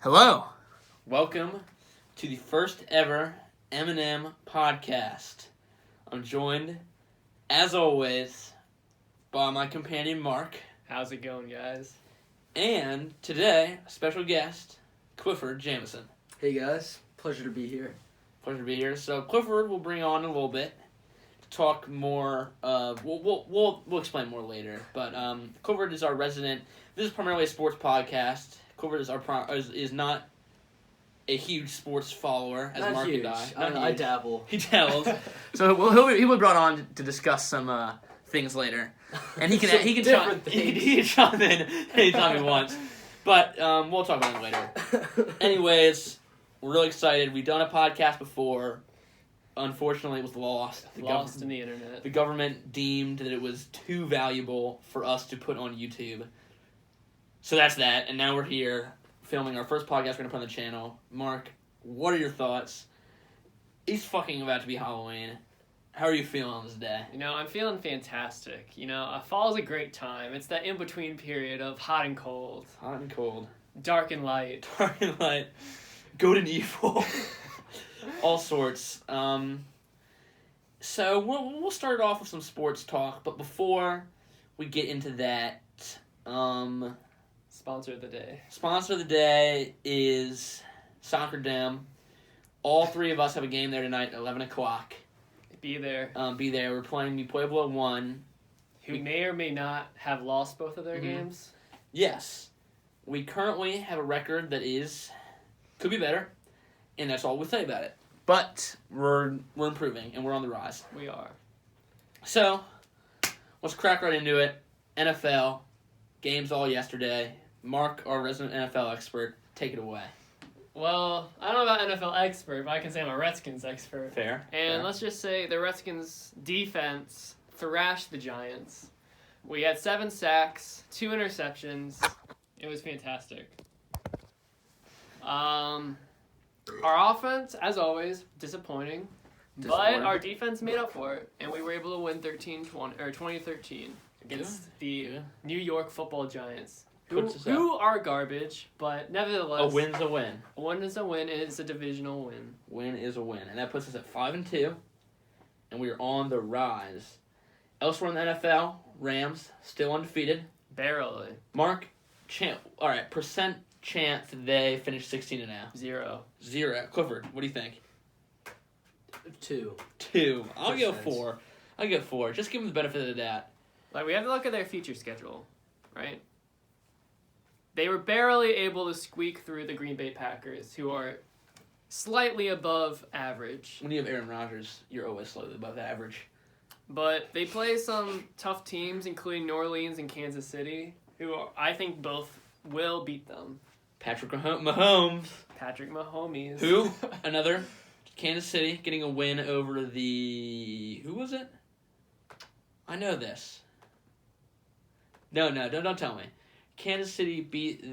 Hello. Welcome to the first ever M&M podcast. I'm joined, as always, by my companion Mark. How's it going, guys? And today, a special guest, Clifford Jamison. Hey guys, pleasure to be here. Pleasure to be here. So Clifford we'll bring on in a little bit to talk more. We'll explain more later. But Clifford is our resident. This is primarily a sports podcast. Clifford is not a huge sports follower as Not Mark huge. and I dabble. He dabbles. So he'll be brought on to discuss some things later, and he can chime in anytime he wants. But we'll talk about it later. Anyways, we're really excited. We've done a podcast before. Unfortunately, it was lost. Lost in the internet. The government deemed that it was too valuable for us to put on YouTube. So that's that, and now we're here filming our first podcast we're going to put on the channel. Mark, what are your thoughts? It's fucking about to be Halloween. How are you feeling on this day? I'm feeling fantastic. Fall is a great time. It's that in-between period of hot and cold. Hot and cold. Dark and light. Dark and light. Good and evil. All sorts. So we'll start off with some sports talk, but before we get into that, Sponsor of the day. Sponsor of the day is Soccer Dem. All three of us have a game there tonight at 11 o'clock. Be there. Be there. We're playing Mi Pueblo 1. Who may or may not have lost both of their games. Yes. We currently have a record that could be better, and that's all we'll say about it. But we're improving, and we're on the rise. We are. So, let's crack right into it. NFL. Games all yesterday. Mark, our resident NFL expert, take it away. Well, I don't know about NFL expert, but I can say I'm a Redskins expert. Fair. And let's just say the Redskins defense thrashed the Giants. We had 7 sacks, 2 interceptions. It was fantastic. Our offense, as always, disappointing. But our defense made up for it, and we were able to win 2013 against the New York Football Giants, who are garbage, but nevertheless, a win's a win. A win is a win, and it's a divisional win. Win is a win, and that puts us at 5-2, and we are on the rise. Elsewhere in the NFL, Rams still undefeated. Barely. Mark, all right, percent chance that they finish 16-0. 0. Clifford, what do you think? 2. 2. I'll go 4. I'll go 4. Just give them the benefit of the doubt. We have to look at their future schedule, right? They were barely able to squeak through the Green Bay Packers, who are slightly above average. When you have Aaron Rodgers, you're always slightly above average. But they play some tough teams, including New Orleans and Kansas City, I think both will beat them. Patrick Mahomes. Patrick Mahomes. Who? Another. Kansas City getting a win over who was it? I know this. No, don't tell me. Kansas City beat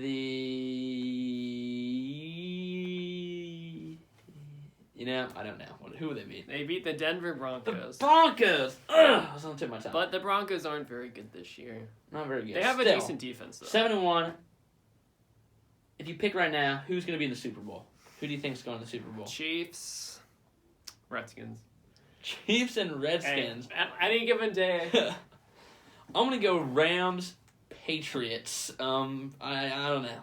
I don't know. Who would they beat? They beat the Denver Broncos. The Broncos! Ugh! I was on the tip of my tongue. But the Broncos aren't very good this year. Not very good. They have a decent defense, though. 7-1. If you pick right now, who's going to be in the Super Bowl? Who do you think is going to the Super Bowl? Chiefs. Redskins. Chiefs and Redskins. Hey, any given day. I'm going to go Rams, Patriots. I don't know.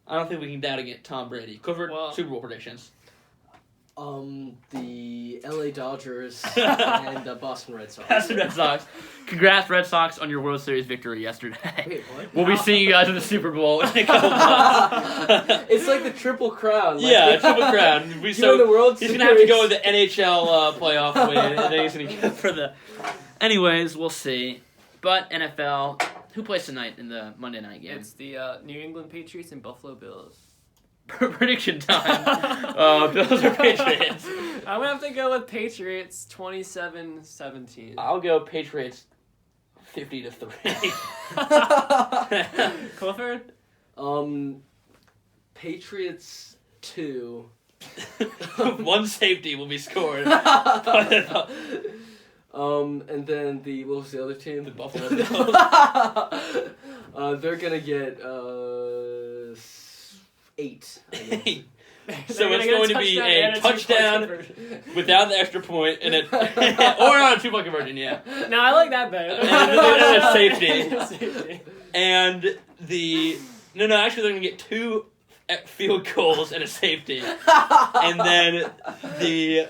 I don't think we can doubt against Tom Brady. Clifford, Super Bowl predictions. The LA Dodgers and the Boston Red Sox. Boston Red Sox. Congrats, Red Sox, on your World Series victory yesterday. Wait, what? We'll be seeing you guys in the Super Bowl in a couple months. It's like the Triple Crown. Triple Crown. The World he's Series. going to have to go with the NHL playoff win, and then he's going to go for the... Anyways, we'll see. But NFL, who plays tonight in the Monday night game? It's the New England Patriots and Buffalo Bills. Prediction time. Bills or Patriots? I'm going to have to go with Patriots 27-17. I'll go Patriots 50-3. Clifford? Patriots 2. One safety will be scored. And then what was the other team? The Buffalo Bills. They're gonna get 8. So it's going to be a touchdown without the extra point and or on a 2-point conversion, yeah. No, I like that better. And a safety. And actually they're going to get 2 field goals and a safety. And then the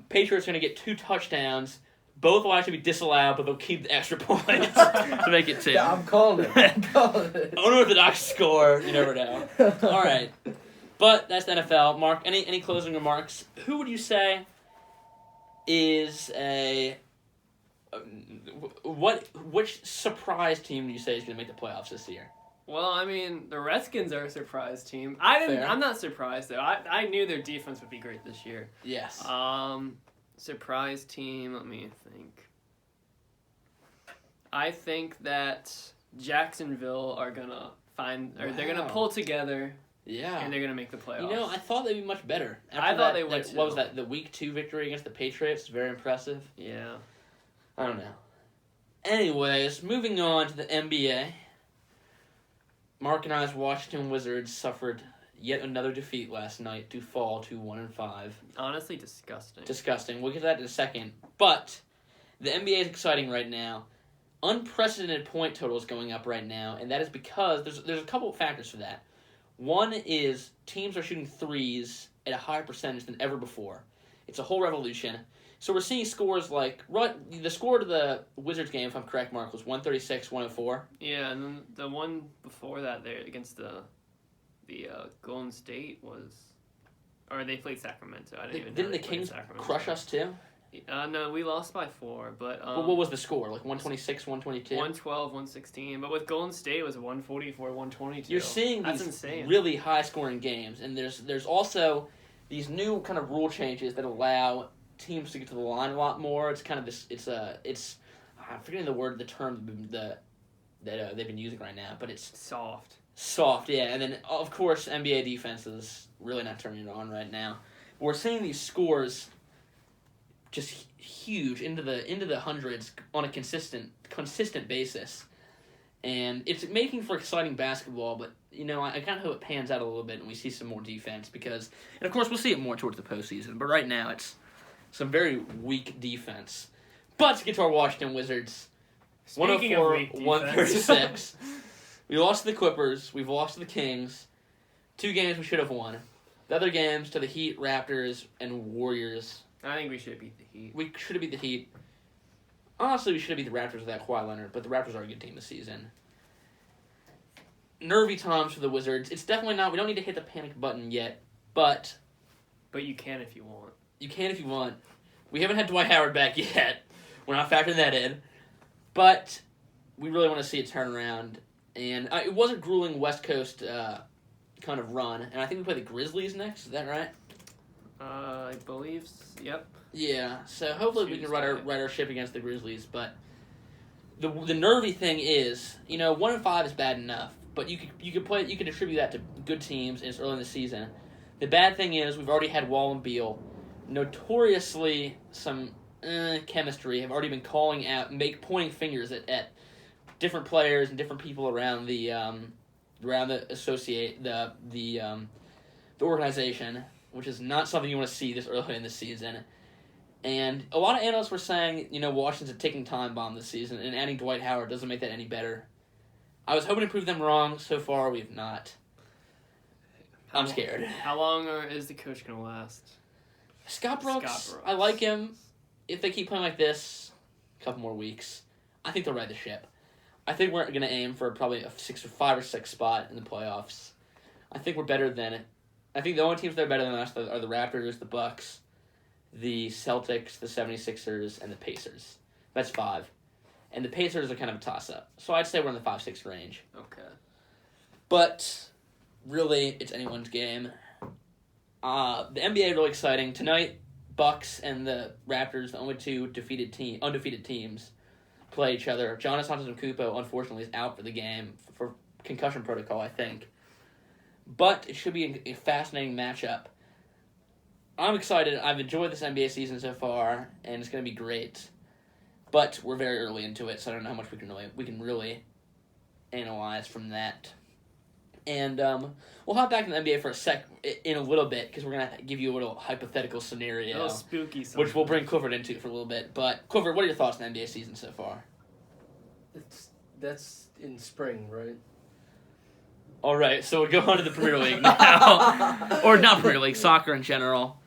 Patriots are going to get 2 touchdowns. Both will actually be disallowed, but they'll keep the extra points to make it 2. Yeah, I'm calling it. Unorthodox score. You never know. All right. But that's the NFL. Mark, any closing remarks? Who would you say is which surprise team do you say is going to make the playoffs this year? Well, I mean, the Redskins are a surprise team. Fair. I'm not surprised though. I knew their defense would be great this year. Yes. Surprise team, let me think. I think that Jacksonville are gonna they're gonna pull together. Yeah. And they're gonna make the playoffs. You know, I thought they'd be much better. I thought they would too. What was that? The Week 2 victory against the Patriots? Very impressive. Yeah. I don't know. Anyways, moving on to the NBA. Mark and I's Washington Wizards suffered yet another defeat last night to fall to 1-5. Honestly, disgusting. Disgusting. We'll get to that in a second. But the NBA is exciting right now. Unprecedented point totals going up right now, and that is because there's a couple of factors for that. One is teams are shooting threes at a higher percentage than ever before. It's a whole revolution. So we're seeing scores like the score to the Wizards game, if I'm correct, Mark, was 136-104. Yeah, and then the one before that there against the Golden State was, or they played Sacramento. I didn't Didn't the Kings crush us too? No, we lost by 4, but what was the score? Like 126, 122? 112, 116. But with Golden State, it was 144, 122. You're seeing That's these insane. really high scoring games, and there's also these new kind of rule changes that allow teams to get to the line a lot more. It's kind of this. It's I'm forgetting the term that they've been using right now, but it's soft, yeah. And then of course NBA defense is really not turning it on right now. But we're seeing these scores just huge into the hundreds on a consistent basis, and it's making for exciting basketball. But I kind of hope it pans out a little bit and we see some more defense and of course we'll see it more towards the postseason. But right now it's some very weak defense. But to get to our Washington Wizards, Speaking of weak 136. We lost to the Clippers. We've lost to the Kings. 2 games we should have won. The other games to the Heat, Raptors, and Warriors. I think we should beat the Heat. We should have beat the Heat. Honestly, we should have beat the Raptors without Kawhi Leonard, but the Raptors are a good team this season. Nervy times for the Wizards. It's definitely not. We don't need to hit the panic button yet, but you can if you want. You can if you want. We haven't had Dwight Howard back yet. We're not factoring that in. But we really want to see it turn around. And it was a grueling West Coast kind of run. And I think we play the Grizzlies next. Is that right? I believe. Yep. Yeah. So hopefully we can right our ship against the Grizzlies. But the nervy thing is, 1-5 is bad enough. But you could attribute that to good teams, and it's early in the season. The bad thing is we've already had Wall and Beal, notoriously some chemistry, have already been pointing fingers at different players and different people around the organization, which is not something you want to see this early in the season. And a lot of analysts were saying, Washington's a ticking time bomb this season, and adding Dwight Howard doesn't make that any better. I was hoping to prove them wrong. So far, we have not. I'm scared. How long is the coach going to last? Scott Brooks. I like him. If they keep playing like this, a couple more weeks, I think they'll ride the ship. I think we're going to aim for probably a 5 or 6 spot in the playoffs. I think we're better than it. I think the only teams that are better than us are the Raptors, the Bucks, the Celtics, the 76ers, and the Pacers. That's 5. And the Pacers are kind of a toss-up. So I'd say we're in the 5-6 range. Okay. But really, it's anyone's game. The NBA really exciting. Tonight, Bucks and the Raptors, the only 2 undefeated teams, play each other. Giannis Antetokounmpo, unfortunately, is out for the game for concussion protocol, I think. But it should be a fascinating matchup. I'm excited. I've enjoyed this NBA season so far, and it's going to be great. But we're very early into it, so I don't know how much we can really analyze from that. And we'll hop back to the NBA for a sec in a little bit because we're going to give you a little hypothetical scenario. A little spooky something. Which we'll bring Clifford into for a little bit. But, Clifford, what are your thoughts on the NBA season so far? That's in spring, right? All right, so we'll go on to the Premier League now. Or not Premier League, soccer in general.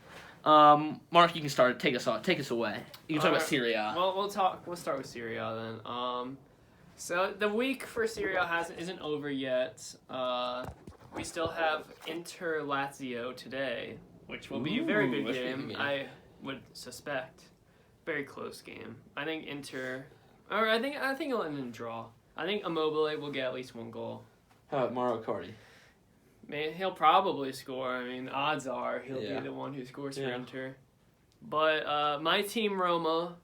Mark, you can start. Take us away. You can talk about Serie A. Well, we'll start with Serie A then. So the week for Serie A isn't over yet. We still have Inter Lazio today, which will be a very good game. I would suspect. Very close game. I think I think it'll end in a draw. I think Immobile will get at least one goal. How about Mauro Icardi? Man, he'll probably score. I mean, odds are he'll be the one who scores for Inter. But my team, Roma,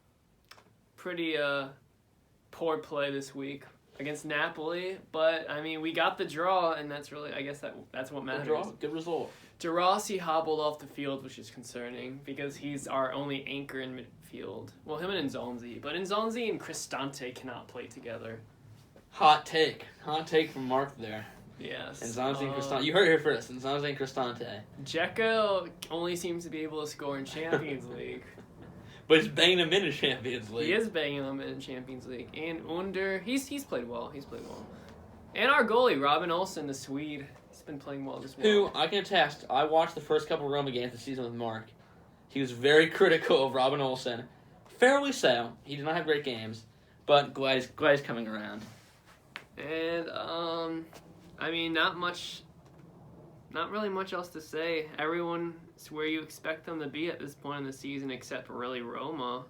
pretty poor play this week against Napoli. But, I mean, we got the draw, and that's really, I guess that's what matters. Good result. De Rossi hobbled off the field, which is concerning, because he's our only anchor in midfield. Well, him and Nzonzi. But Nzonzi and Cristante cannot play together. Hot take from Mark there. Yes. Nzonzi and Cristante. You heard it here first. Nzonzi and Cristante. Dzeko only seems to be able to score in Champions League. But he's banging them in the Champions League. He is banging them in Champions League. And Under, he's played well. And our goalie, Robin Olsen, the Swede, he's been playing well as well. Who, I can attest, I watched the first couple of Roma games this season with Mark. He was very critical of Robin Olsen. Fairly so. He did not have great games. But glad he's coming around. And, I mean, not really much else to say. Everyone's where you expect them to be at this point in the season, except really Roma.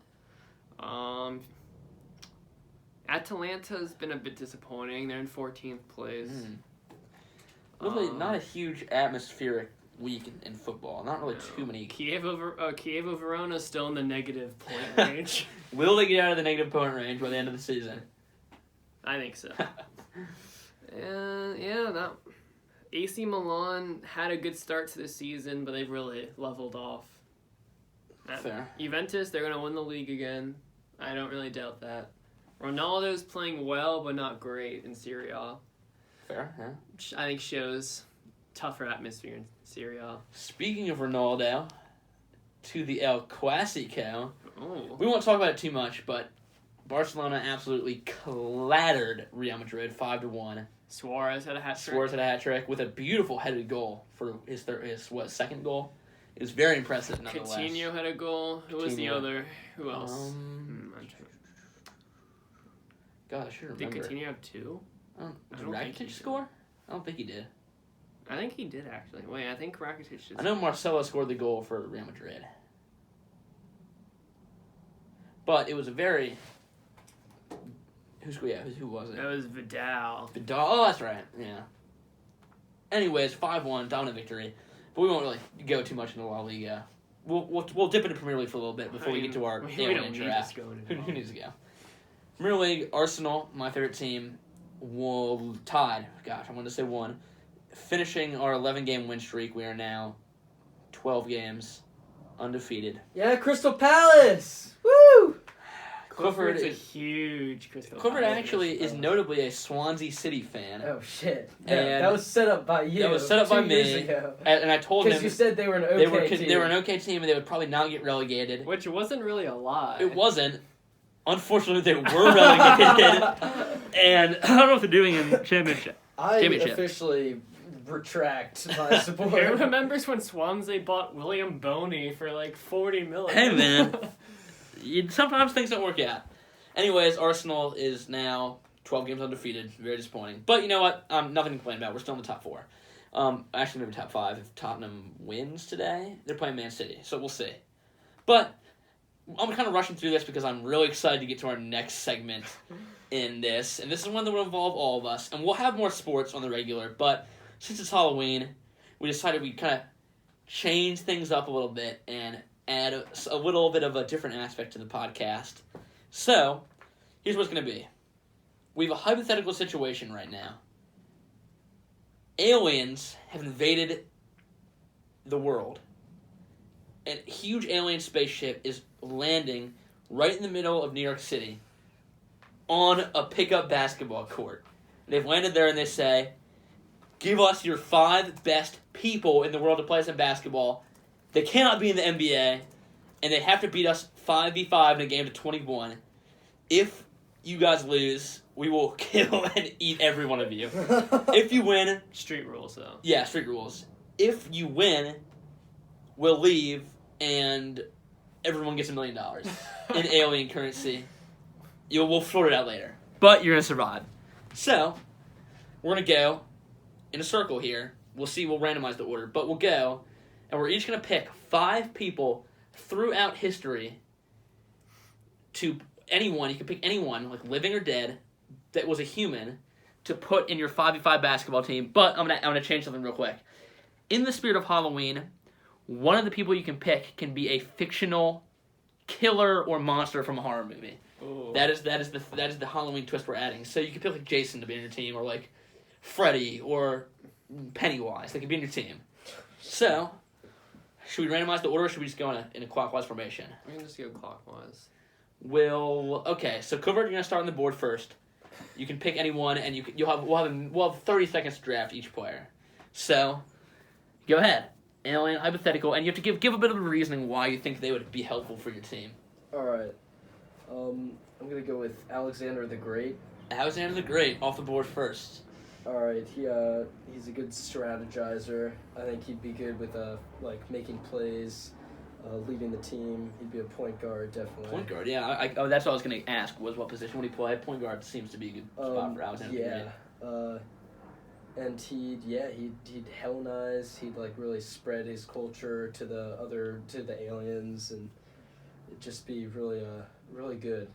Atalanta's been a bit disappointing. They're in 14th place. Really, not a huge atmospheric week in football. Not really too many. Chievo Verona's still in the negative point range. Will they get out of the negative point range by the end of the season? I think so. And AC Milan had a good start to the season, but they've really leveled off. Fair. Juventus, they're going to win the league again. I don't really doubt that. Ronaldo's playing well, but not great in Serie A. Fair, yeah. Which I think shows tougher atmosphere in Serie A. Speaking of Ronaldo, to the El Clasico. Oh. We won't talk about it too much, but Barcelona absolutely clattered Real Madrid 5-1. Suarez had a hat trick. With a beautiful headed goal for his second goal. It was very impressive nonetheless. Coutinho had a goal. Who was the other? Who else? God, I should remember. Did Coutinho have two? Did Rakitic score? I don't think he did. I think he did, actually. Wait, I think Rakitic did. I know Marcelo scored the goal for Real Madrid. But it was a very... Who was it? That was Vidal. Oh, that's right. Yeah. Anyways, 5-1, dominant victory. But we won't really go too much into La Liga. We'll dip into Premier League for a little bit before we get to our alien draft. Who needs to go? Premier League, Arsenal, my favorite team, tied. Gosh, I wanted to say won. Finishing our 11-game win streak, we are now 12 games undefeated. Yeah, Crystal Palace! Woo! Clifford's a huge Crystal Palace. Clifford actually is notably a Swansea City fan. Oh, shit. Yeah, that was set up by you. That was set up by me. And I told him... Because you said they were an okay team. They were an okay team, and they would probably not get relegated. Which wasn't really a lie. It wasn't. Unfortunately, they were relegated. And I don't know what they're doing in Championship. I officially retract my support. Who remembers when Swansea bought William Boney for like $40 million? Hey, man. Sometimes things don't work out. Anyways, Arsenal is now 12 games undefeated. Very disappointing. But you know what? Nothing to complain about. We're still in the top 4. Actually, maybe top 5 if Tottenham wins today. They're playing Man City, so we'll see. But I'm kind of rushing through this because I'm really excited to get to our next segment in this. And this is one that will involve all of us. And we'll have more sports on the regular. But since it's Halloween, we decided we'd kind of change things up a little bit and add a little bit of a different aspect to the podcast. So, here's what's going to be. We have a hypothetical situation right now. Aliens have invaded the world. A huge alien spaceship is landing right in the middle of New York City on a pickup basketball court. They've landed there and they say, give us your 5 best people in the world to play some basketball. They cannot be in the NBA, and they have to beat us 5v5 in a game to 21. If you guys lose, we will kill and eat every one of you. If you win... Street rules, though. Yeah, street rules. If you win, we'll leave, and everyone gets $1 million in alien currency. We'll sort it out later. But you're going to survive. So, we're going to go in a circle here. We'll randomize the order. But we'll go, and we're each going to pick 5 people throughout history to anyone. You can pick anyone, like living or dead, that was a human, to put in your 5v5 basketball team. But I'm gonna change something real quick. In the spirit of Halloween, one of the people you can pick can be a fictional killer or monster from a horror movie. Ooh. That is the Halloween twist we're adding. So you can pick like Jason to be on your team, or like Freddy or Pennywise. They can be on your team. So, should we randomize the order, or should we just go in a clockwise formation? We can just go clockwise. Okay. So Covert, you're gonna start on the board first. You can pick anyone, and we'll have 30 seconds to draft each player. So, go ahead. Alien, hypothetical, and you have to give a bit of a reasoning why you think they would be helpful for your team. All right. I'm gonna go with Alexander the Great. Alexander the Great off the board first. All right. He's a good strategizer. I think he'd be good with making plays, leading the team. He'd be a point guard, definitely. Point guard, yeah. That's what I was gonna ask. Was what position would he play? Point guard seems to be a good spot for Alexander the Great. Yeah. And he'd Hellenize. He'd really spread his culture to the aliens, and it'd just be really good.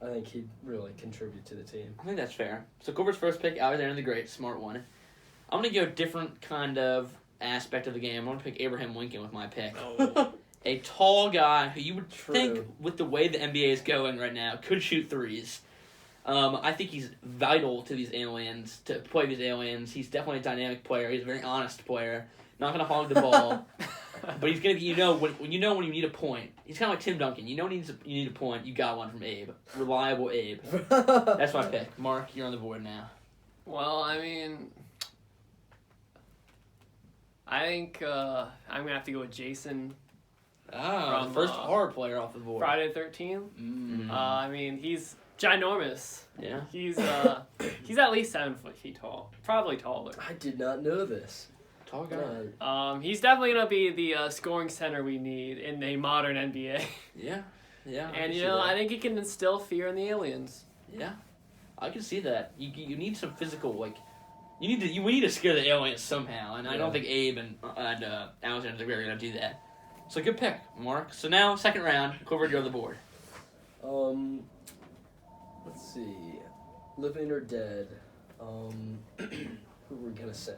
I think he'd really contribute to the team. I think that's fair. So Covert's first pick, Alexander the Great, smart one. I'm gonna go different kind of aspect of the game. I'm gonna pick Abraham Lincoln with my pick. Oh. A tall guy who you would True. think, with the way the NBA is going right now, could shoot threes. I think he's vital to these aliens, to play these aliens. He's definitely a dynamic player. He's a very honest player. Not going to hog the ball. But he's going to be, when you need a point. He's kind of like Tim Duncan. When you need a point, you got one from Abe. Reliable Abe. That's my pick. Mark, you're on the board now. Well, I think I'm going to have to go with Jason. The first horror player off the board. Friday the 13th. He's ginormous. Yeah. He's at least 7 feet tall. Probably taller. I did not know this. Tall guy. He's definitely going to be the scoring center we need in a modern NBA. Yeah. Yeah. And, I think he can instill fear in the aliens. Yeah. I can see that. You need some physical, we need to scare the aliens somehow, and I don't think Abe and Alexander the Great are going to do that. So good pick, Mark. So now, second round, Covert, you're on the board. Let's see. Living or dead. Who we're gonna send?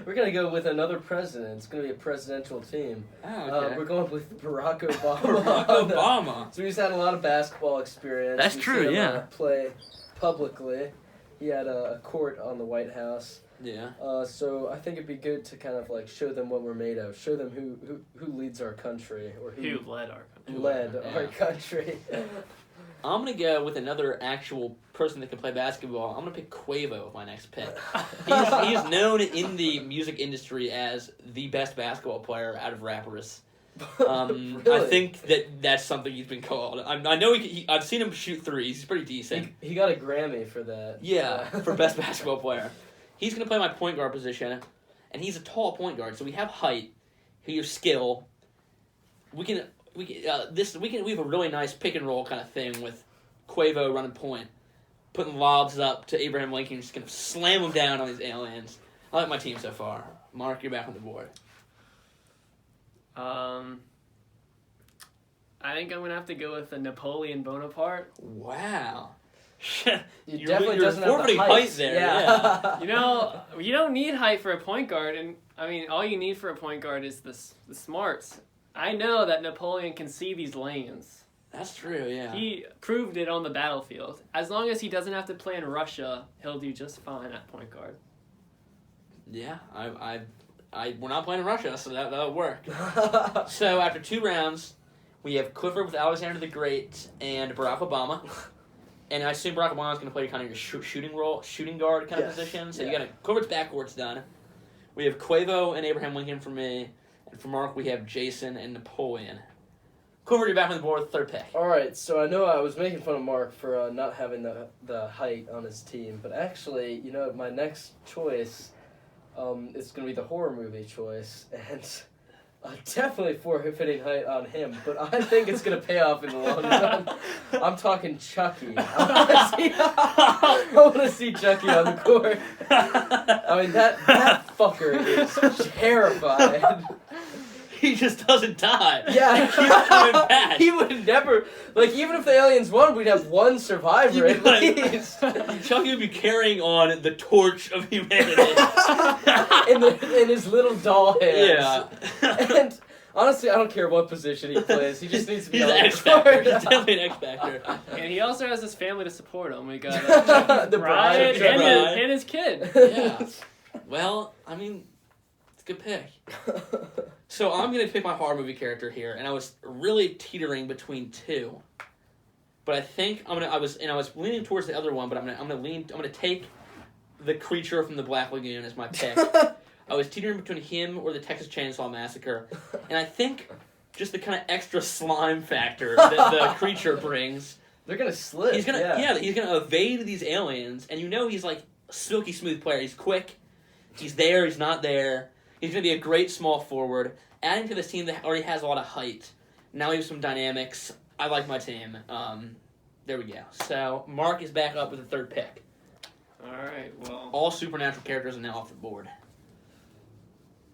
We're gonna go with another president. It's gonna be a presidential team. Oh, okay. We're going with Barack Obama. Barack Obama. So he's had a lot of basketball experience. That's true, yeah. Play publicly. He had a court on the White House. Yeah. So I think it'd be good to kind of show them what we're made of. Show them who leads our country, or who led our country. Our country. I'm gonna go with another actual person that can play basketball. I'm gonna pick Quavo with my next pick. He's known in the music industry as the best basketball player out of rappers. Really? I think that's something he's been called. I know I've seen him shoot threes. He's pretty decent. He got a Grammy for that. Yeah, for best basketball player. He's going to play my point guard position, and he's a tall point guard, so we have height, we have skill. We have a really nice pick and roll kind of thing with Quavo running point, putting lobs up to Abraham Lincoln, just going to slam him down on these aliens. I like my team so far. Mark, you're back on the board. I think I'm going to have to go with a Napoleon Bonaparte. Wow. He definitely doesn't have forfeiting the height there. Yeah. You don't need height for a point guard, and all you need for a point guard is the smarts. I know that Napoleon can see these lanes. That's true. Yeah. He proved it on the battlefield. As long as he doesn't have to play in Russia, he'll do just fine at point guard. Yeah, we're not playing in Russia, so that'll work. So after 2 rounds, we have Clifford with Alexander the Great and Barack Obama. And I assume Barack Obama's going to play kind of your shooting guard kind of position. So you got Corbett's backcourt's done. We have Quavo and Abraham Lincoln for me. And for Mark, we have Jason and Napoleon. Corvert, you're back on the board with the third pick. All right, so I know I was making fun of Mark for not having the height on his team, but actually, my next choice is going to be the horror movie choice, and definitely forfeiting height on him, but I think it's going to pay off in the long run. I'm talking Chucky. I want to see Chucky on the court. I mean, that fucker is terrified. He just doesn't die. Yeah. He keeps coming back. He would never... even if the aliens won, we'd have one survivor at least. Chucky would be carrying on the torch of humanity. in his little doll hands. Yeah. And honestly, I don't care what position he plays. He just needs to be He's on an the X Factor. court. He's definitely an X Factor. And he also has his family to support him. We got The bride. and his kid. Yeah. Well, I mean, it's a good pick. So I'm going to pick my horror movie character here, and I was really teetering between two. But I think I was leaning towards the other one, but I'm gonna take the creature from the Black Lagoon as my pick. I was teetering between him or the Texas Chainsaw Massacre, and I think just the kind of extra slime factor that the creature brings. They're gonna slip. He's gonna he's gonna evade these aliens, and he's like a silky smooth player. He's quick. He's there. He's not there. He's gonna be a great small forward, adding to this team that already has a lot of height. Now we have some dynamics. I like my team. There we go. So Mark is back up with the third pick. All right. Well, all supernatural characters are now off the board.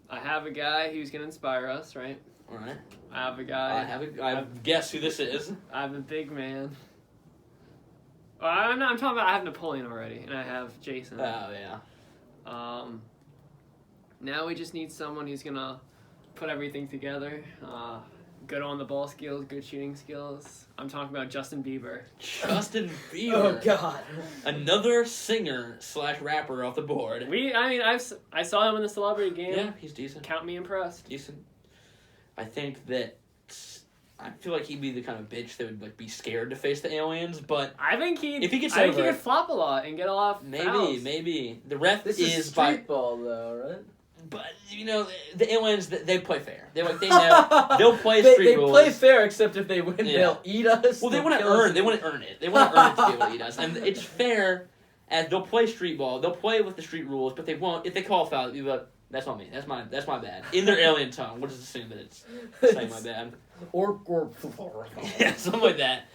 I have a guy who's gonna inspire us, right? All right. I have a guy. I guess who this is. I have a big man. Well, I'm talking about. I have Napoleon already, and I have Jason. Oh yeah. Now we just need someone who's gonna put everything together. Good on the ball skills, good shooting skills. I'm talking about Justin Bieber. Justin Bieber. Oh God. Another singer/rapper off the board. I saw him in the celebrity game. Yeah, he's decent. Count me impressed. Decent. I think that I feel like he'd be the kind of bitch that would be scared to face the aliens, but I think he could flop a lot and get a lot of fouls. Maybe. The ref This is street ball though, right? But the aliens, they play fair. They know they'll play street rules. They play fair, except if they win, they'll eat us. Well, they want to earn it. They want to earn it to be able to eat us, and it's fair. As they'll play street ball, they'll play with the street rules, but they won't. If they call a foul, they'll be like, "That's not me. That's my bad." In their alien tongue, we'll just assume that it's saying my bad. Or Yeah, something like that.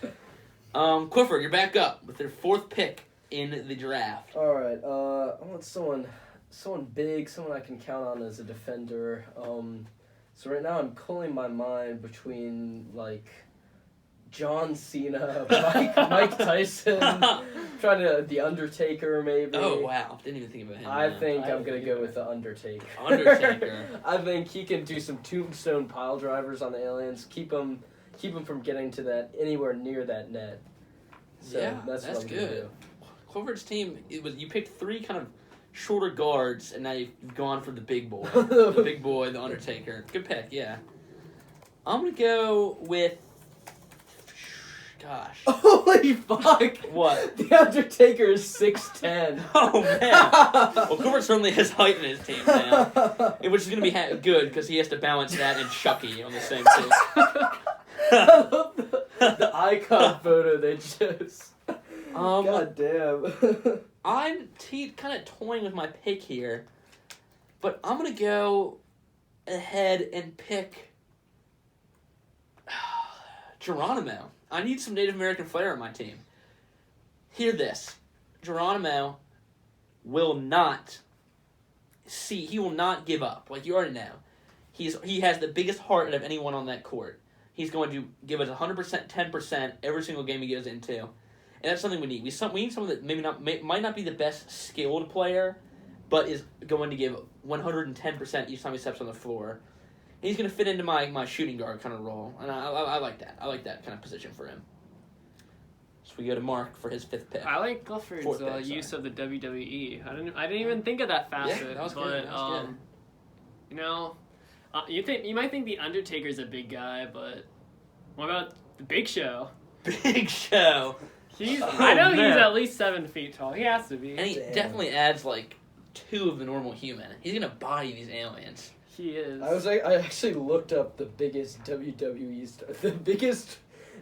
Clifford, you're back up with their fourth pick in the draft. All right. I want someone big, someone I can count on as a defender. So right now I'm pulling my mind between John Cena, Mike Tyson, trying to The Undertaker maybe. Oh wow, didn't even think about him. I think I'm gonna go with the Undertaker. Undertaker. I think he can do some tombstone pile drivers on the aliens, keep them from getting to anywhere near that net. So yeah, that's what I'm good. gonna do. Clifford's team, you picked three kind of shorter guards, and now you've gone for the big boy. The big boy, the Undertaker. Good pick, yeah. I'm going to go with... Gosh. Holy fuck! What? The Undertaker is 6'10". Oh, man. Well, Clifford certainly has height in his team now. Which is going to be good, because he has to balance that and Chucky on the same team. I love the icon photo they chose. God damn. I'm kind of toying with my pick here, but I'm going to go ahead and pick Geronimo. I need some Native American flair on my team. Hear this. Geronimo will not give up. Like you already know. He has the biggest heart out of anyone on that court. He's going to give us 100%, 10% every single game he goes into. And that's something we need. We need someone that might not be the best skilled player, but is going to give 110% each time he steps on the floor. He's going to fit into my shooting guard kind of role, and I like that. I like that kind of position for him. So we go to Mark for his fifth pick. I like Clifford's use of the WWE. I didn't even think of that facet. Yeah, that was good. You might think the Undertaker's a big guy, but what about the Big Show? Big Show. I know he's at least 7 feet tall. He has to be. And he definitely adds like 2 of the normal human. He's gonna body these aliens. He is. I actually looked up the biggest WWE star. The biggest.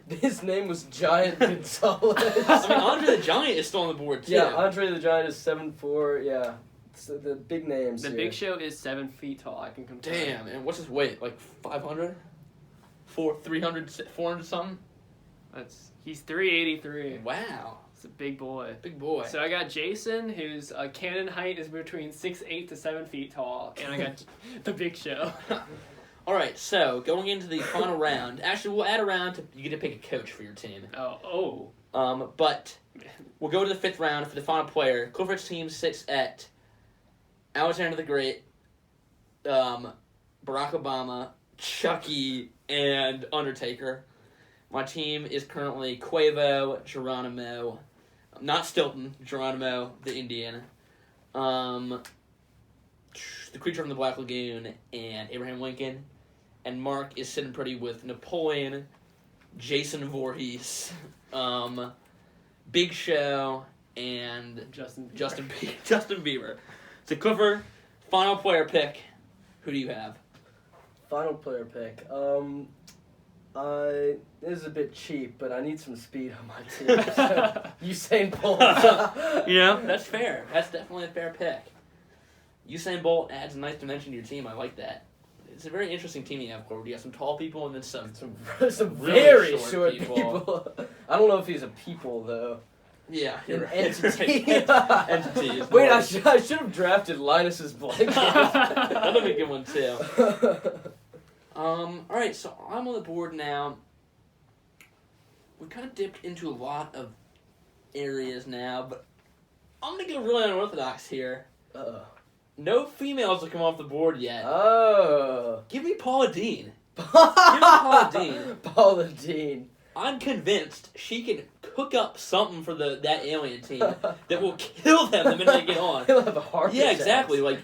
His name was Giant Gonzalez. I mean, Andre the Giant is still on the board too. Yeah, Andre the Giant is 7'4". Yeah, so the big names. The Big Show is 7 feet tall. I can confirm. Damn, and what's his weight? Like 500? 300, 400 something? He's 383. Wow. It's a big boy. Big boy. So I got Jason, whose cannon height is between 6'8" to 7 feet tall, and I got the Big Show. All right, so going into the final round. Actually, we'll add a round to you get to pick a coach for your team. But we'll go to the 5th round for the final player. Clifford's team sits at Alexander the Great, Barack Obama, Chucky, and Undertaker. My team is currently Quavo, Geronimo, not Stilton, Geronimo, the Indian, the Creature from the Black Lagoon, and Abraham Lincoln. And Mark is sitting pretty with Napoleon, Jason Voorhees, Big Show, and Justin Bieber. So Clifford, final player pick. Who do you have? Final player pick. This is a bit cheap, but I need some speed on my team. So, Usain Bolt. That's fair. That's definitely a fair pick. Usain Bolt adds a nice dimension to your team. I like that. It's a very interesting team you have, Corey. You got some tall people and then some really very short people. I don't know if he's a people, though. Yeah, An right. entity. Entity. Wait, I should have drafted Linus's blanket. That'll be a good one, too. Alright, so I'm on the board now. We kind of dipped into a lot of areas now, but I'm going to go really unorthodox here. No females have come off the board yet. Oh. Give me Paula Dean. Give me Paula Dean. Paula Dean. I'm convinced she can cook up something for that alien team that will kill them the minute they get on. He'll have a heart attack. Exactly. Like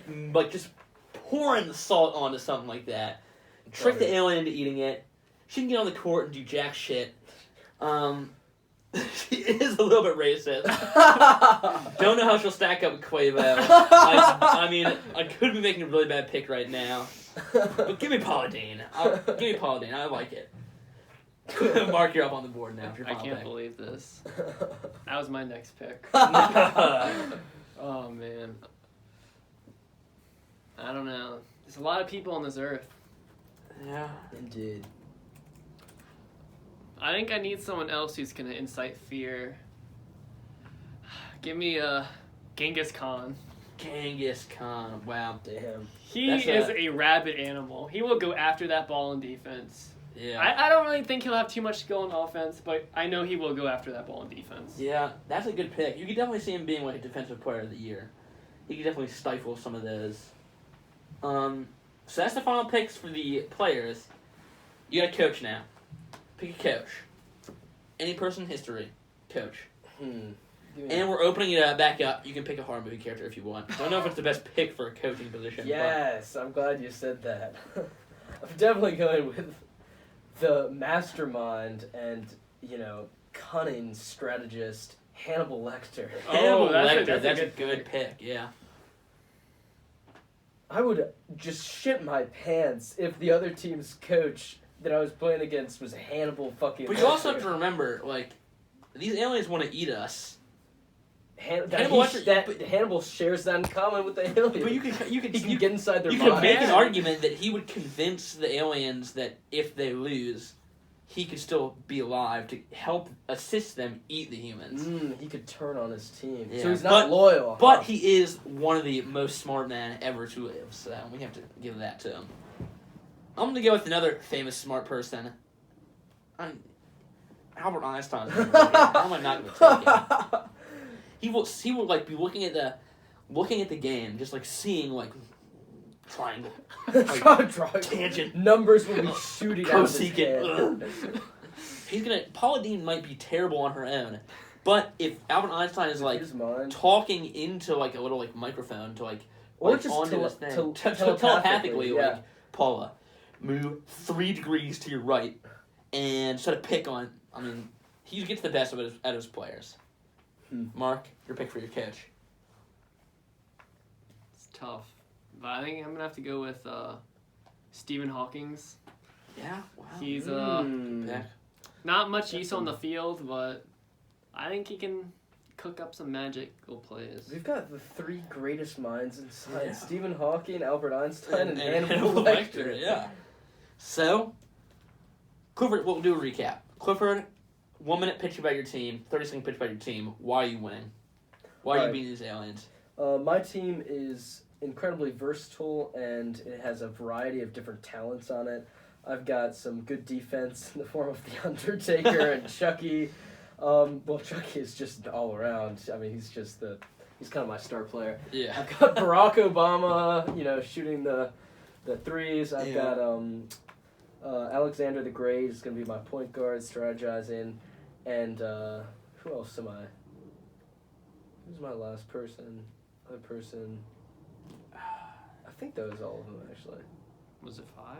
just pouring the salt onto something like that. Trick the alien into eating it. She can get on the court and do jack shit. She is a little bit racist. Don't know how she'll stack up with Quavo. I mean, I could be making a really bad pick right now. But give me Paula Dean. Give me Paula Dean. I like it. Mark, you're up on the board now. I can't believe this. That was my next pick. Oh, man. I don't know. There's a lot of people on this earth. Yeah. Indeed. I think I need someone else who's going to incite fear. Give me Genghis Khan. Genghis Khan. Wow. Damn. He is a rabid animal. He will go after that ball in defense. Yeah. I don't really think he'll have too much skill in offense, but I know he will go after that ball in defense. Yeah, that's a good pick. You could definitely see him being like a defensive player of the year. He could definitely stifle some of those. So that's the final picks for the players. You got a coach now. Pick a coach. Any person in history. Coach. And we're opening it back up. You can pick a horror movie character if you want. Don't know if it's the best pick for a coaching position. Yes, I'm glad you said that. I'm definitely going with the mastermind and, cunning strategist, Hannibal Lecter. Hannibal Lecter, that's a good pick, yeah. I would just shit my pants if the other team's coach that I was playing against was Hannibal fucking But you also have to remember, these aliens want to eat us. Hannibal shares that in common with the alien. But you can get inside their mind. You could make an argument that he would convince the aliens that if they lose, he could still be alive to help assist them eat the humans. He could turn on his team. Yeah. So he's not loyal. But he is one of the most smart men ever to live, so we have to give that to him. I'm going to go with another famous smart person. Albert Einstein. How am I not going to take it? He will be looking at the game, just seeing triangle, tangent, numbers will be shooting out of his head. Paula Dean might be terrible on her own, but if Albert Einstein is talking into a little microphone to or just onto this thing, telepathically, Paula, move 3 degrees to your right and set a pick on. he gets the best out of his players. Mark, your pick for your coach. It's tough, but I think I'm gonna have to go with Stephen Hawkins. Yeah, wow. He's Pick. not much use on the field, but I think he can cook up some magical plays. We've got the three greatest minds in science: Yeah. Stephen Hawking, Albert Einstein, and Hannibal Hannibal Lecter. Yeah. So, Clifford, we'll do a recap. Clifford, 1 minute pitch about your team, 30-second pitch about your team. Why are you winning? Why are you beating these aliens? My team is incredibly versatile, and it has a variety of different talents on it. I've got some good defense in the form of The Undertaker and Chucky. Well, Chucky is just all around. I mean, he's kind of my star player. Yeah. I've got Barack Obama, shooting the threes. I've got Alexander the Great is going to be my point guard, strategizing. And who else am I? Who's my last person? Other person. I think that was all of them, actually. Was it 5?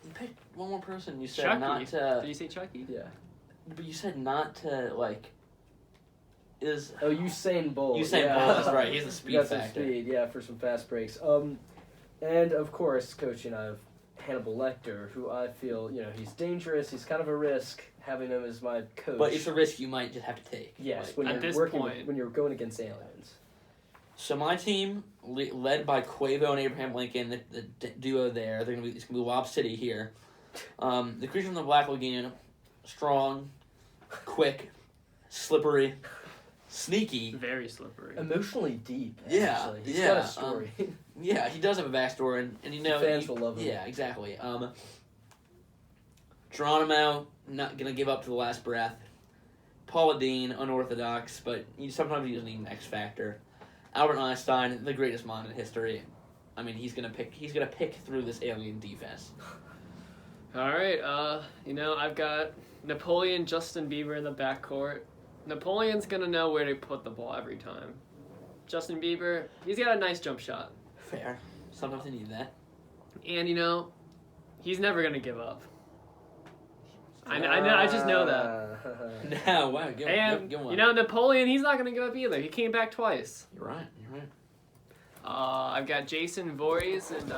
You picked one more person. You said Chucky. not to... Did you say Chucky? Yeah. But you said not to, is... Oh, Usain Bolt. Usain Bolt is right. He's a speed got factor. some speed, yeah, for some fast breaks. And, of course, Coach and I have Hannibal Lecter, who I feel, he's dangerous. He's kind of a risk having him as my coach. But it's a risk you might just have to take. Yes, Like, when you're going against aliens. So my team, led by Quavo and Abraham Lincoln, the duo there, it's gonna be Lob City here. The creature from the Black Lagoon, strong, quick, slippery, sneaky. Very slippery. Emotionally deep, Yeah, actually. He's yeah, got a story. Yeah, he does have a backstory, and fans will love him. Yeah, exactly. Geronimo, not gonna give up to the last breath. Paula Dean, unorthodox, but sometimes he doesn't need an X factor. Albert Einstein, the greatest mind in history. I mean, he's gonna pick through this alien defense. All right, I've got Napoleon, Justin Bieber in the backcourt. Napoleon's gonna know where to put the ball every time. Justin Bieber, he's got a nice jump shot. Fair. Sometimes they need that. And he's never gonna give up. I know. I just know that. No, wow, give one. Napoleon, he's not gonna give up either. He came back twice. You're right. I've got Jason Voorhees and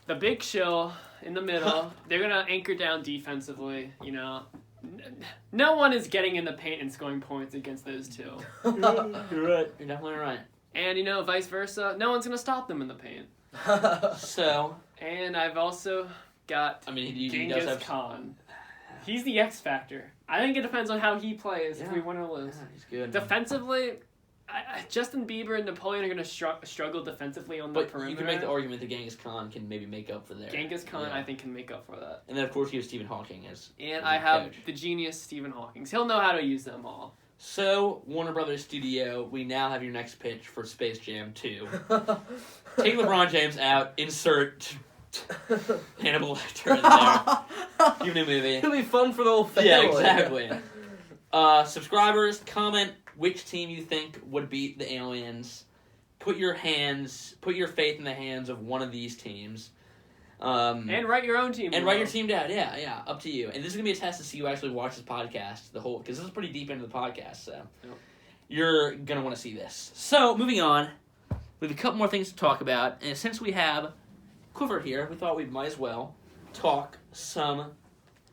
the Big Show in the middle. They're gonna anchor down defensively. No one is getting in the paint and scoring points against those two. You're right. You're definitely right. And vice versa, no one's gonna stop them in the paint. So. And I've also got Genghis Khan. He's the X factor. I think it depends on how he plays if we win or lose. Yeah, he's good. Defensively, Justin Bieber and Napoleon are going to struggle defensively on the perimeter. But you can make the argument that Genghis Khan can maybe make up for that. Genghis Khan, I think, can make up for that. And then, of course, you have Stephen Hawking as I have coach. the genius Stephen Hawking. He'll know how to use them all. So, Warner Brothers Studio, we now have your next pitch for Space Jam 2. Take LeBron James out, insert Hannibal Lecter in there. Give me a movie. It'll be fun for the whole family. Yeah, exactly. Subscribers, comment which team you think would beat the aliens. Put your faith in the hands of one of these teams. And write your own team. And write your team down. Yeah, up to you. And this is going to be a test to see who actually watches the podcast, because this is pretty deep into the podcast, so you're going to want to see this. So, moving on, we have a couple more things to talk about, and since we have Clifford here, we thought we might as well talk some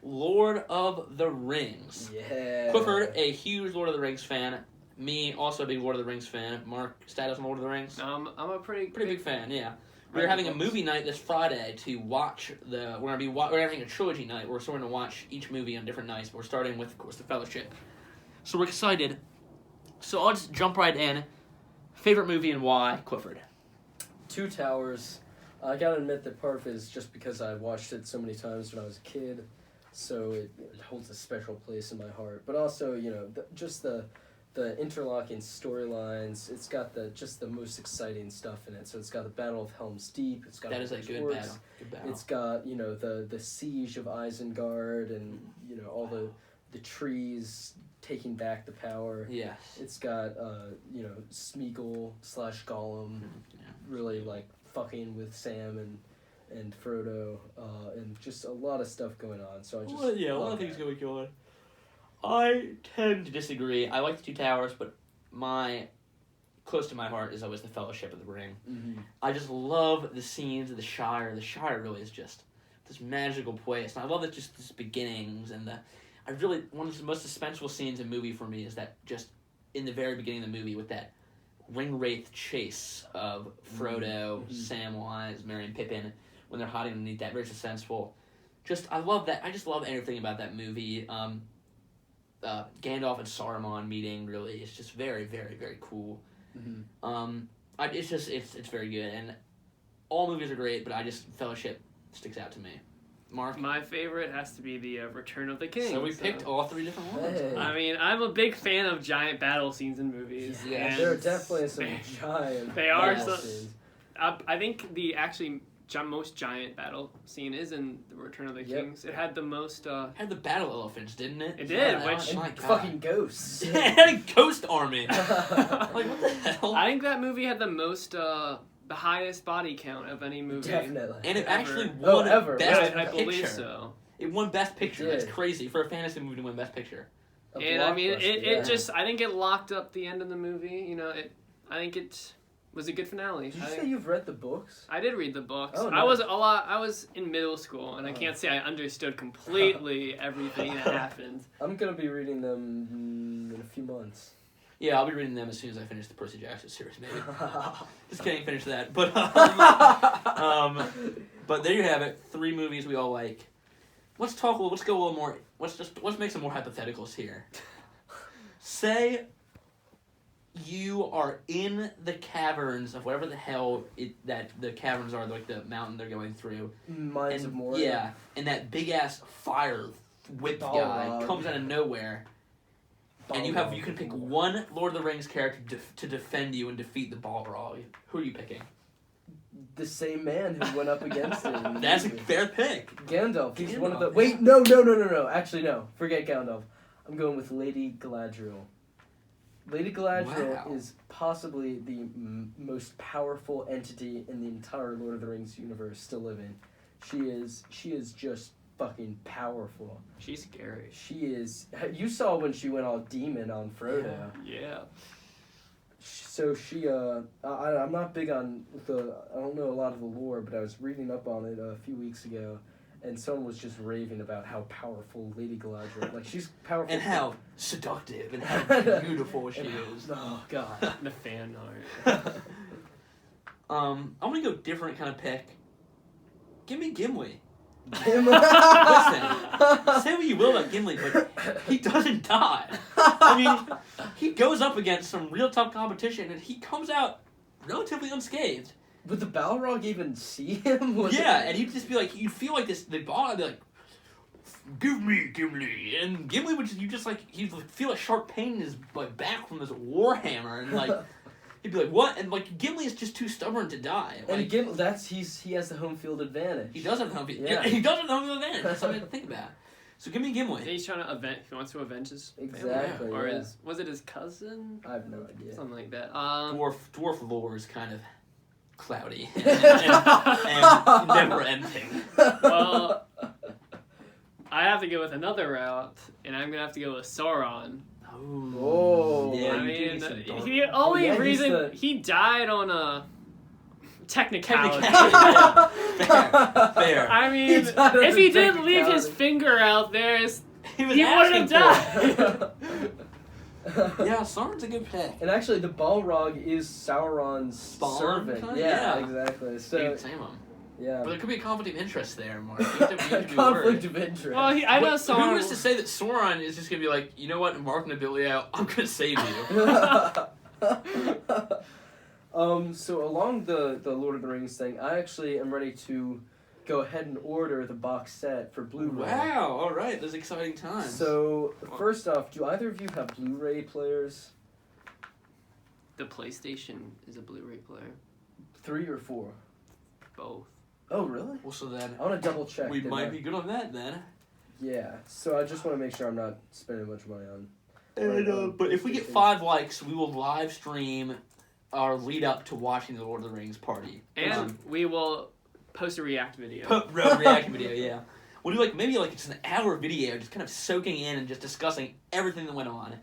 Lord of the Rings. Yeah. Clifford, a huge Lord of the Rings fan. Me, also a big Lord of the Rings fan. Mark, status on Lord of the Rings? I'm a pretty big fan, yeah. We're having a movie night this Friday to watch we're having a trilogy night. We're going to watch each movie on different nights. But we're starting with, of course, The Fellowship. So we're excited. So I'll just jump right in. Favorite movie and why, Clifford? Two Towers. I gotta admit that part of it is just because I watched it so many times when I was a kid, so it holds a special place in my heart. But also, the interlocking storylines. It's got the most exciting stuff in it. So it's got the Battle of Helm's Deep. It's got that is a good battle. Good battle. It's got the siege of Isengard and all the trees taking back the power. Yes. It's got Smeagol / Gollum, really fucking with Sam and Frodo, and just a lot of stuff going on. So I just a lot of things going on. I tend to disagree. I like the Two Towers, but close to my heart is always the Fellowship of the Ring. Mm-hmm. I just love the scenes of the Shire. The Shire really is just this magical place, and I love just this beginnings and one of the most suspenseful scenes in a movie for me is that just in the very beginning of the movie with that ring wraith chase of Frodo, Samwise, Merry, and Pippin when they're hiding underneath that. Very suspenseful. I love that. I just love everything about that movie. Gandalf and Saruman meeting really is just very, very, very cool. Mm-hmm. It's very good, and all movies are great, but Fellowship sticks out to me. Mark? My favorite has to be the Return of the King. So we picked all three different ones. Hey. I mean, I'm a big fan of giant battle scenes in movies. Yeah, there are definitely some giant. They are battle some. scenes. I think the most giant battle scene is in the Return of the Kings. It had the most. It had the battle elephants, didn't it? It did, which And my God. fucking ghosts. Yeah, it had a ghost army. Like what the hell? I think that movie had the most, the highest body count of any movie. Definitely. And it Ever. actually Oh, won ever. Best I Picture. believe so. It won Best Picture. It That's did. crazy for a fantasy movie to win Best Picture. A And I mean, blockbuster, I think it locked up the end of the movie. You know, I think it was a good finale. Did you say you've read the books? I did read the books. Oh, I was nice. I was in middle school, and I can't say I understood completely everything that happened. I'm gonna be reading them in a few months. Yeah, I'll be reading them as soon as I finish the Percy Jackson series, maybe. Just kidding, finish that. But but there you have it. 3 movies we all like. Let's go a little more. Let's make some more hypotheticals here. Say you are in the caverns of whatever the hell that the caverns are, like the mountain they're going through. Mines of Moria. Yeah, and that big ass fire whip guy Balrog. comes out of nowhere. And you can pick one Lord of the Rings character to defend you and defeat the Balrog. Who are you picking? The same man who went up against him. in the That's a movie. fair pick. Gandalf. He's one of the. Gandalf, Wait, no. Actually, no. Forget Gandalf. I'm going with Lady Galadriel. Lady Galadriel Wow. is possibly the most powerful entity in the entire Lord of the Rings universe still living. She is just fucking powerful. She's scary. She is. You saw when she went all demon on Frodo. Yeah. So she, I'm not big on I don't know a lot of the lore, but I was reading up on it a few weeks ago, and someone was just raving about how powerful Lady Galadriel, like she's powerful. And how seductive and how beautiful she is. Oh, God. The fan art. I'm gonna go different kind of pick. Give me Gimli. Listen. Listen, say what you will about Gimli, but he doesn't die. I mean, he goes up against some real tough competition, and he comes out relatively unscathed. Would the Balrog even see him? Yeah, and you'd just be like, you'd feel like this, the Balrog would be like, give me Gimli, and Gimli would just, he'd feel a sharp pain in his back from this warhammer, and he'd be like, what? And Gimli is just too stubborn to die. And again, he has the home field advantage. He does have the home field. Yeah. He does have the home field advantage. That's something to think about. So give me Gimli. He's trying to he wants to avenge his family. Exactly. Or yeah. was it his cousin? I have no idea. Something like that. Dwarf lore is kind of cloudy and never ending. Well, I have to go with another route, and I'm gonna have to go with Sauron. Oh, yeah. I you mean, give me some the only yeah, he's reason the- he died on a technicality. Fair. I mean, He died on if a he didn't leave his technicality. finger out there, He was he wouldn't have asking for it. died. Yeah, Sauron's a good pick. And actually, the Balrog is Sauron's Spawn, servant. kinda? Yeah, Yeah. exactly. So, Same him. yeah. But there could be a conflict of interest there, Mark. You have to be Conflict worried. of interest. Well, I know Sauron. Who is to say that Sauron is just going to be like, you know what, Mark Nobilio, I'm going to save you. So along the Lord of the Rings thing, I actually am ready to go ahead and order the box set for Blu-ray. Wow, all right, those exciting times. So, first off, do either of you have Blu-ray players? The PlayStation is a Blu-ray player. 3 or 4? Both. Oh, really? Well, so then I want to double check. we didn't might I? be good on that then. Yeah, so I just want to make sure I'm not spending much money on... And, but if we get 5 likes, we will live stream our lead up to watching the Lord of the Rings party. And we will post a react video. Reaction video, yeah. We'll do maybe it's an hour video just kind of soaking in and just discussing everything that went on.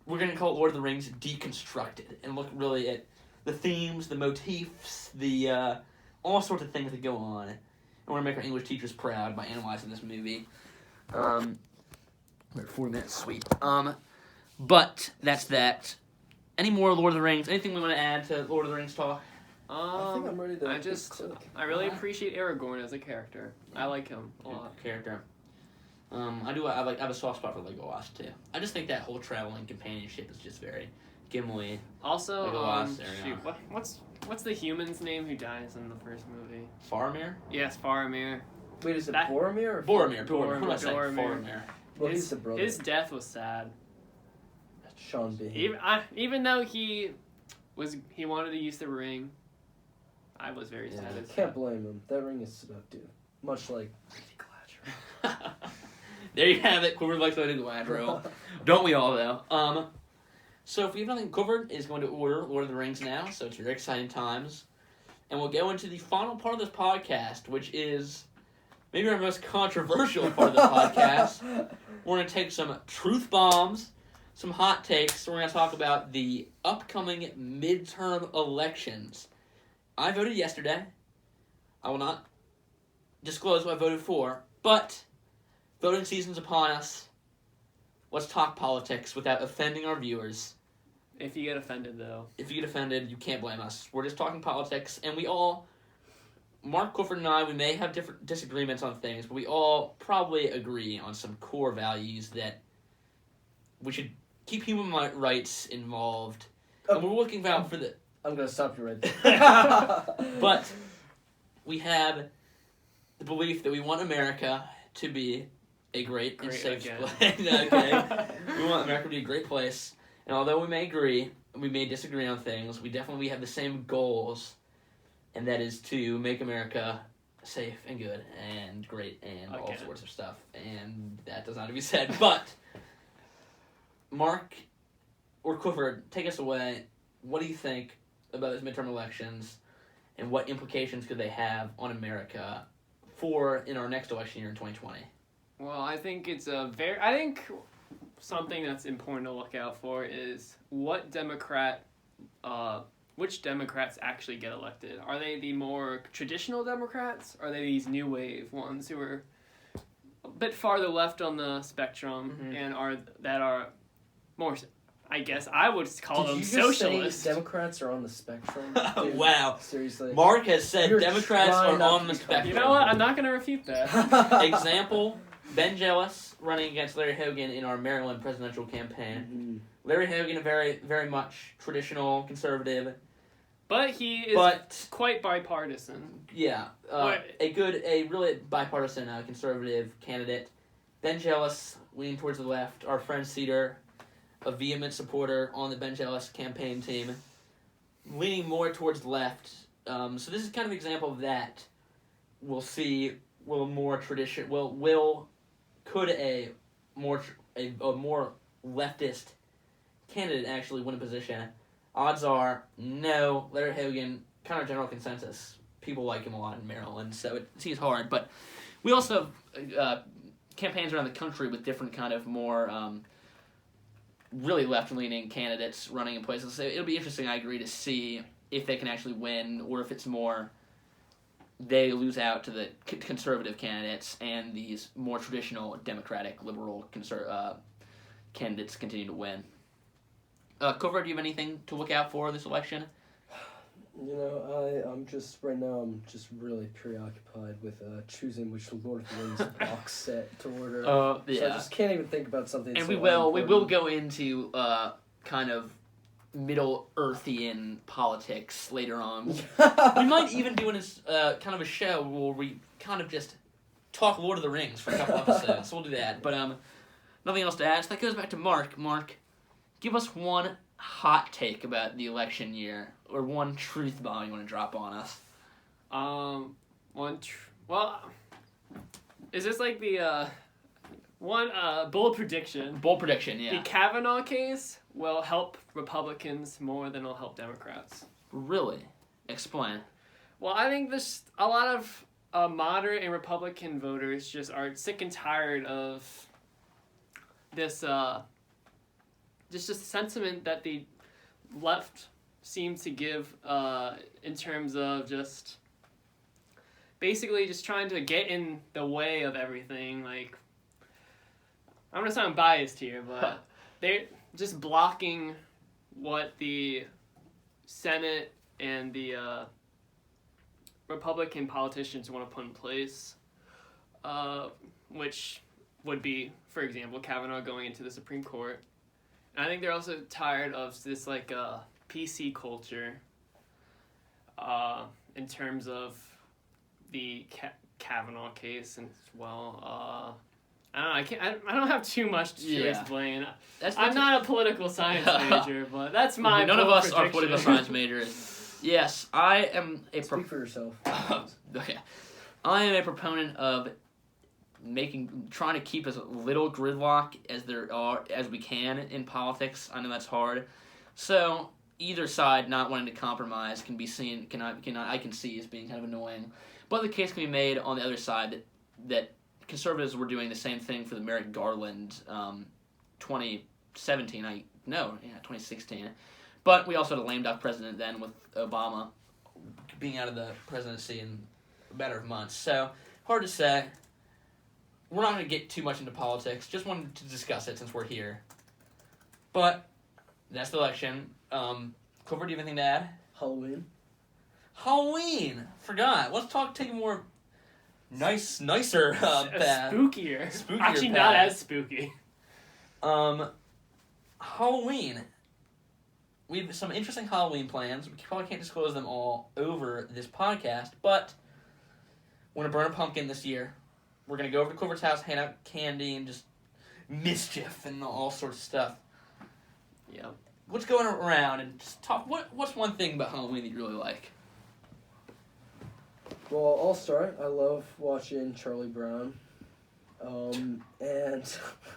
We're going to call it Lord of the Rings Deconstructed and look really at the themes, the motifs, the all sorts of things that go on. And we're going to make our English teachers proud by analyzing this movie. We're at 4 minutes, sweet. But that's that. Any more Lord of the Rings? Anything we want to add to Lord of the Rings talk? I think I'm ready to. I really appreciate Aragorn as a character. I like him a lot. Character. I have a soft spot for Legolas too. I just think that whole traveling companionship is just very Gimli. Also, Legolas, what's the human's name who dies in the first movie? Faramir? Yes, Faramir. Wait, is it Boromir or Boromir? What am I saying? Faramir. Well, he's the brother. His death was sad. Sean Bean. Even though he wanted to use the ring, I was very sad. Can't blame him. That ring is seductive, much like Galadriel. There you have it. Quiver likes Lady Galadriel. Don't we all though? So if we have nothing, Quiver is going to order Lord of the Rings now. So it's very exciting times, and we'll go into the final part of this podcast, which is maybe our most controversial part of the podcast. We're going to take some truth bombs, some hot takes. We're going to talk about the upcoming midterm elections. I voted yesterday. I will not disclose what I voted for, but voting season's upon us. Let's talk politics without offending our viewers. If you get offended, though. If you get offended, you can't blame us. We're just talking politics, and we all, Mark Clifford and I, we may have different disagreements on things, but we all probably agree on some core values that we should keep human rights involved. And we're looking out for the... I'm going to stop you right there. But we have the belief that we want America to be a great and safe place. Okay. We want America to be a great place. And although we may agree, we may disagree on things, we definitely have the same goals, and that is to make America safe and good and great and all sorts of stuff. And that does not have to be said. But, Mark or Clifford, take us away. What do you think about those midterm elections, and what implications could they have on America in our next election year in 2020? Well, I think something that's important to look out for is which Democrats actually get elected. Are they the more traditional Democrats? Or are they these new wave ones who are a bit farther left on the spectrum and are more, I guess I would call them socialists? Say Democrats are on the spectrum? Dude, wow. Seriously. Mark has said Democrats are on the spectrum. You know what? I'm not going to refute that. Example, Ben Jealous running against Larry Hogan in our Maryland presidential campaign. Larry Hogan, a very, very much traditional conservative. But he is quite bipartisan. Yeah. A really bipartisan conservative candidate. Ben Jealous, leaning towards the left. Our friend Cedar, a vehement supporter on the Ben Jealous campaign team, leaning more towards the left. So this is kind of an example of that. We'll see. Could a more leftist candidate actually win a position? Odds are no. Larry Hogan, kind of general consensus. People like him a lot in Maryland, so it seems hard. But we also have campaigns around the country with different kind of more really left-leaning candidates running in places. So it'll be interesting, I agree, to see if they can actually win, or if it's more they lose out to the conservative candidates and these more traditional Democratic, liberal candidates continue to win. Cover, do you have anything to look out for this election? You know, I'm just really preoccupied with choosing which Lord of the Rings box set to order. So I just can't even think about something. And we will go into kind of Middle Earthian politics later on. We might even do kind of a show where we kind of just talk Lord of the Rings for a couple episodes. So we'll do that. But nothing else to add. So that goes back to Mark. Mark, give us one hot take about the election year, or one truth bomb you want to drop on us. Is this like the one bold prediction? Bold prediction, yeah. The Kavanaugh case will help Republicans more than it'll help Democrats. Really? Explain. Well, I think there's a lot of moderate and Republican voters just are sick and tired of this just a sentiment that the left seems to give in terms of just basically just trying to get in the way of everything. Like, I'm gonna sound biased here, but they're just blocking what the Senate and the Republican politicians want to put in place, which would be, for example, Kavanaugh going into the Supreme Court. And I think they're also tired of this like PC culture in terms of the Kavanaugh case and as well. I don't know. I don't have too much to explain. I'm not a political science major, but that's my. None of us prediction. are political science majors. Yes, I am a. Speak for yourself. Okay, I am a proponent of trying to keep as little gridlock as we can in politics. I know that's hard, so either side not wanting to compromise can be seen. I can see as being kind of annoying, but the case can be made on the other side that conservatives were doing the same thing for the Merrick Garland 2017. 2016. But we also had a lame duck president then with Obama being out of the presidency in a matter of months. So, hard to say. We're not going to get too much into politics. Just wanted to discuss it since we're here. But, that's the election. Clover, do you have anything to add? Halloween! Forgot. Let's take a more nicer path. Spookier. Actually, path. not as spooky. Halloween. We have some interesting Halloween plans. We probably can't disclose them all over this podcast, but we're going to burn a pumpkin this year. We're going to go over to Clover's house, hand out candy, and just mischief and all sorts of stuff. Yeah. What's going around? And just talk. What's one thing about Halloween that you really like? Well, I'll start. I love watching Charlie Brown. And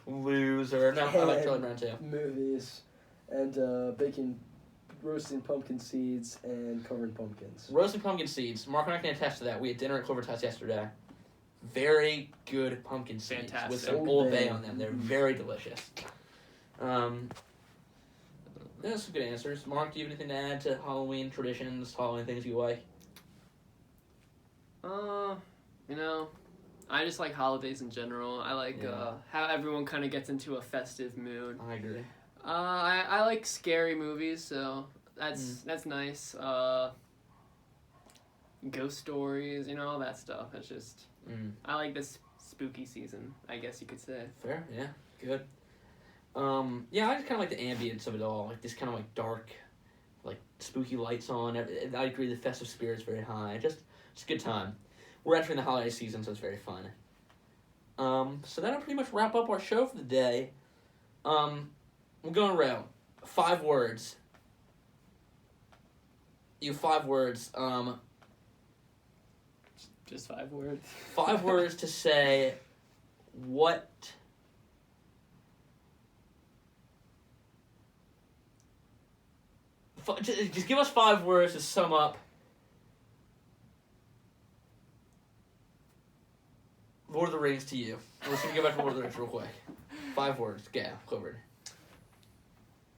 Loser. No, I like Charlie Brown too. Movies. And roasting pumpkin seeds and covering pumpkins. Roasting pumpkin seeds. Mark and I can attest to that. We had dinner at Clover's house yesterday. Very good pumpkin seeds. Fantastic. With some Old Bay on them. They're very delicious. Those are good answers. Mark, do you have anything to add to Halloween traditions, Halloween things you like? I just like holidays in general. I like how everyone kind of gets into a festive mood. I agree. I like scary movies, so that's nice. Ghost stories, all that stuff. It's just I like this spooky season, I guess you could say. Fair, yeah, good. I just kind of like the ambience of it all, like this kind of like dark, like spooky lights on. I agree, the festive spirit's very high. Just a good time. We're entering the holiday season, so it's very fun. So that'll pretty much wrap up our show for the day. We'll go around. 5 words. You have 5 words. Just 5 words. 5 words to say what. Just give us 5 words to sum up Lord of the Rings to you. We're just going to go back to Lord of the Rings real quick. 5 words. Yeah, Clover.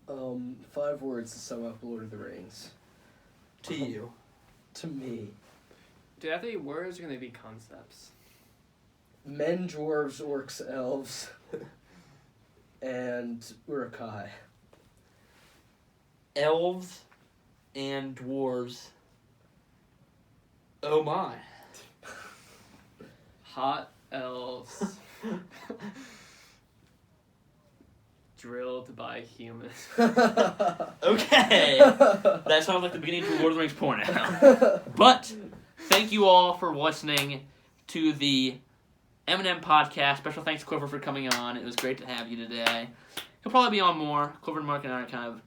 5 words to sum up Lord of the Rings. To you. To me. Do they have to be words or can they be concepts? Men, dwarves, orcs, elves, and Uruk-hai. Elves and dwarves. Oh my. Hot elves. Drilled by humans. Okay. That sounds like the beginning to Lord of the Rings porn now. But thank you all for listening to the Eminem podcast. Special thanks to Clover for coming on. It was great to have you today. He'll probably be on more. Clover and Mark and I are kind of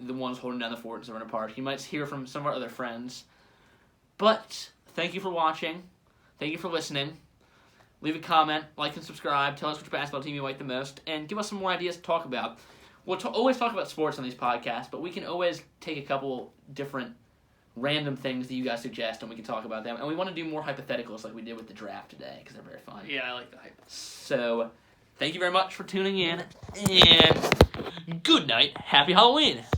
the ones holding down the fort in Severna Park. You might hear from some of our other friends. But thank you for watching. Thank you for listening. Leave a comment, like and subscribe, tell us which basketball team you like the most, and give us some more ideas to talk about. We'll always talk about sports on these podcasts, but we can always take a couple different random things that you guys suggest, and we can talk about them. And we want to do more hypotheticals like we did with the draft today, because they're very fun. Yeah, I like the hype. So, thank you very much for tuning in, and good night. Happy Halloween.